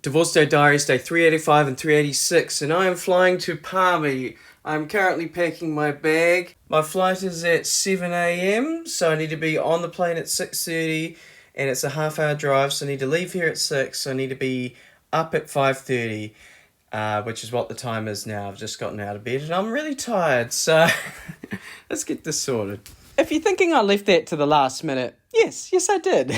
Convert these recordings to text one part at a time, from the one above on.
Divorce Day Diaries Day 385 and 386, and I am flying to Palmy. I'm currently packing my bag. My flight is at 7 a.m, so I need to be on the plane at 6:30, and it's a half-hour drive, so I need to leave here at 6, so I need to be up at 5:30, which is what the time is now. I've just gotten out of bed, and I'm really tired, so let's get this sorted. If you're thinking I left that to the last minute, yes I did.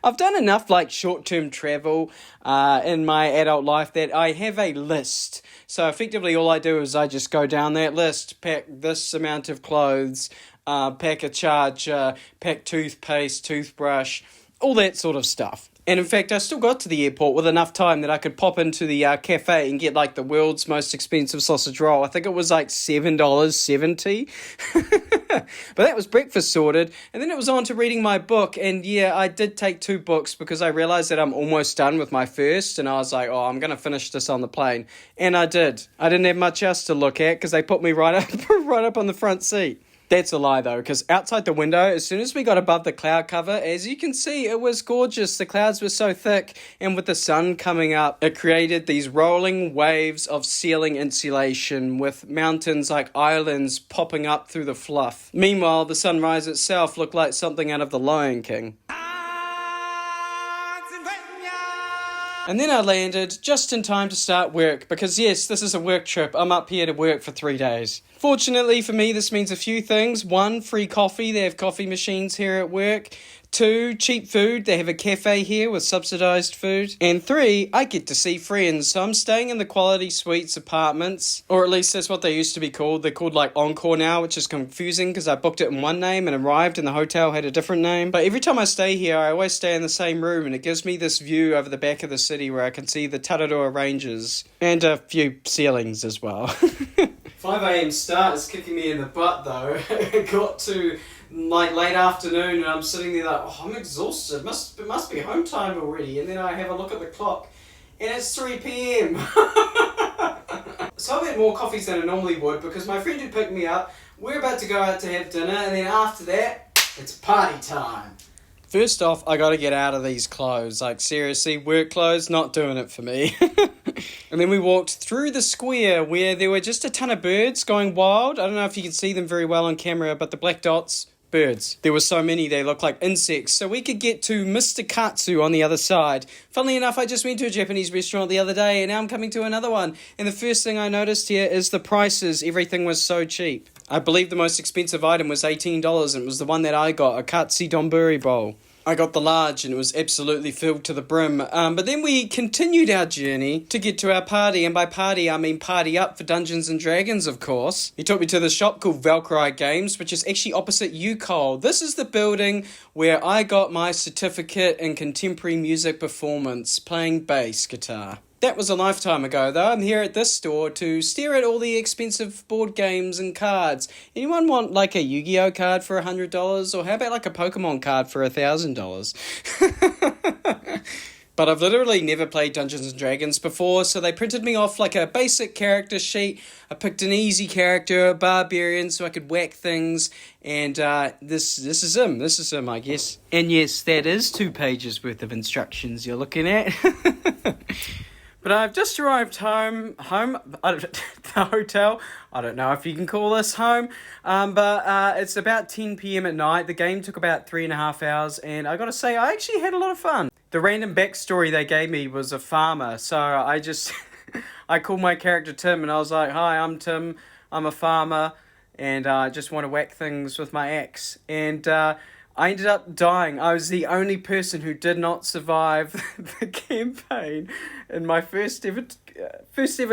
I've done enough short-term travel in my adult life that I have a list. So effectively all I do is I just go down that list, pack this amount of clothes, pack a charger, pack toothpaste, toothbrush, all that sort of stuff. And in fact, I still got to the airport with enough time that I could pop into the cafe and get the world's most expensive sausage roll. I think it was $7.70. But that was breakfast sorted. And then it was on to reading my book. And yeah, I did take 2 books because I realized that I'm almost done with my first. And I was like, I'm going to finish this on the plane. And I did. I didn't have much else to look at because they put me right up on the front seat. That's a lie, though, because outside the window, as soon as we got above the cloud cover, as you can see, it was gorgeous. The clouds were so thick, and with the sun coming up, it created these rolling waves of ceiling insulation with mountains like islands popping up through the fluff. Meanwhile, the sunrise itself looked like something out of The Lion King. And then I landed just in time to start work, because yes, this is a work trip. I'm up here to work for 3 days. Fortunately for me, this means a few things. 1, free coffee. They have coffee machines here at work. 2, cheap food. They have a cafe here with subsidised food. And 3, I get to see friends. So I'm staying in the Quality Suites apartments, or at least that's what they used to be called. They're called Encore now, which is confusing because I booked it in one name and arrived and the hotel had a different name. But every time I stay here, I always stay in the same room, and it gives me this view over the back of the city where I can see the Tararua Ranges and a few ceilings as well. 5 a.m. start is kicking me in the butt though. It got to late afternoon and I'm sitting there I'm exhausted. It must be home time already. And then I have a look at the clock and it's 3 p.m. So I've had more coffees than I normally would because my friend who picked me up, we're about to go out to have dinner, and then after that, it's party time. First off, I gotta get out of these clothes. Seriously, work clothes, not doing it for me. And then we walked through the square where there were just a ton of birds going wild. I don't know if you can see them very well on camera, but the black dots, birds. There were so many, they look like insects. So we could get to Mr. Katsu on the other side. Funnily enough, I just went to a Japanese restaurant the other day, and now I'm coming to another one. And the first thing I noticed here is the prices. Everything was so cheap. I believe the most expensive item was $18, and it was the one that I got, a katsu donburi bowl. I got the large and it was absolutely filled to the brim. But then we continued our journey to get to our party. And by party, I mean party up for Dungeons and Dragons, of course. He took me to the shop called Valkyrie Games, which is actually opposite UCole. This is the building where I got my certificate in contemporary music performance, playing bass guitar. That was a lifetime ago, though. I'm here at this store to stare at all the expensive board games and cards. Anyone want a Yu-Gi-Oh card for $100? Or how about a Pokemon card for $1,000? But I've literally never played Dungeons and Dragons before, so they printed me off a basic character sheet. I picked an easy character, a barbarian, so I could whack things, and this is him. This is him, I guess. And yes, that is 2 pages worth of instructions you're looking at. But I've just arrived home, the hotel. I don't know if you can call this home, but it's about 10 p.m. at night. The game took about 3.5 hours, and I gotta say, I actually had a lot of fun. The random backstory they gave me was a farmer, so I called my character Tim, and I was like, "Hi, I'm Tim, I'm a farmer, and I just want to whack things with my axe." And I ended up dying. I was the only person who did not survive the campaign in my first ever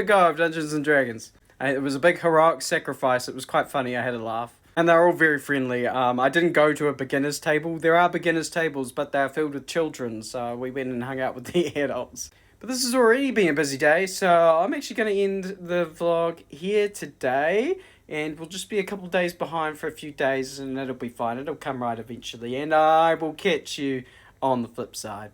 go of Dungeons and Dragons. It was a big heroic sacrifice. It was quite funny. I had a laugh. And they were all very friendly. I didn't go to a beginner's table. There are beginner's tables, but they're filled with children, so we went and hung out with the adults. But this has already been a busy day, so I'm actually going to end the vlog here today. And we'll just be a couple of days behind for a few days, and it'll be fine. It'll come right eventually. And I will catch you on the flip side.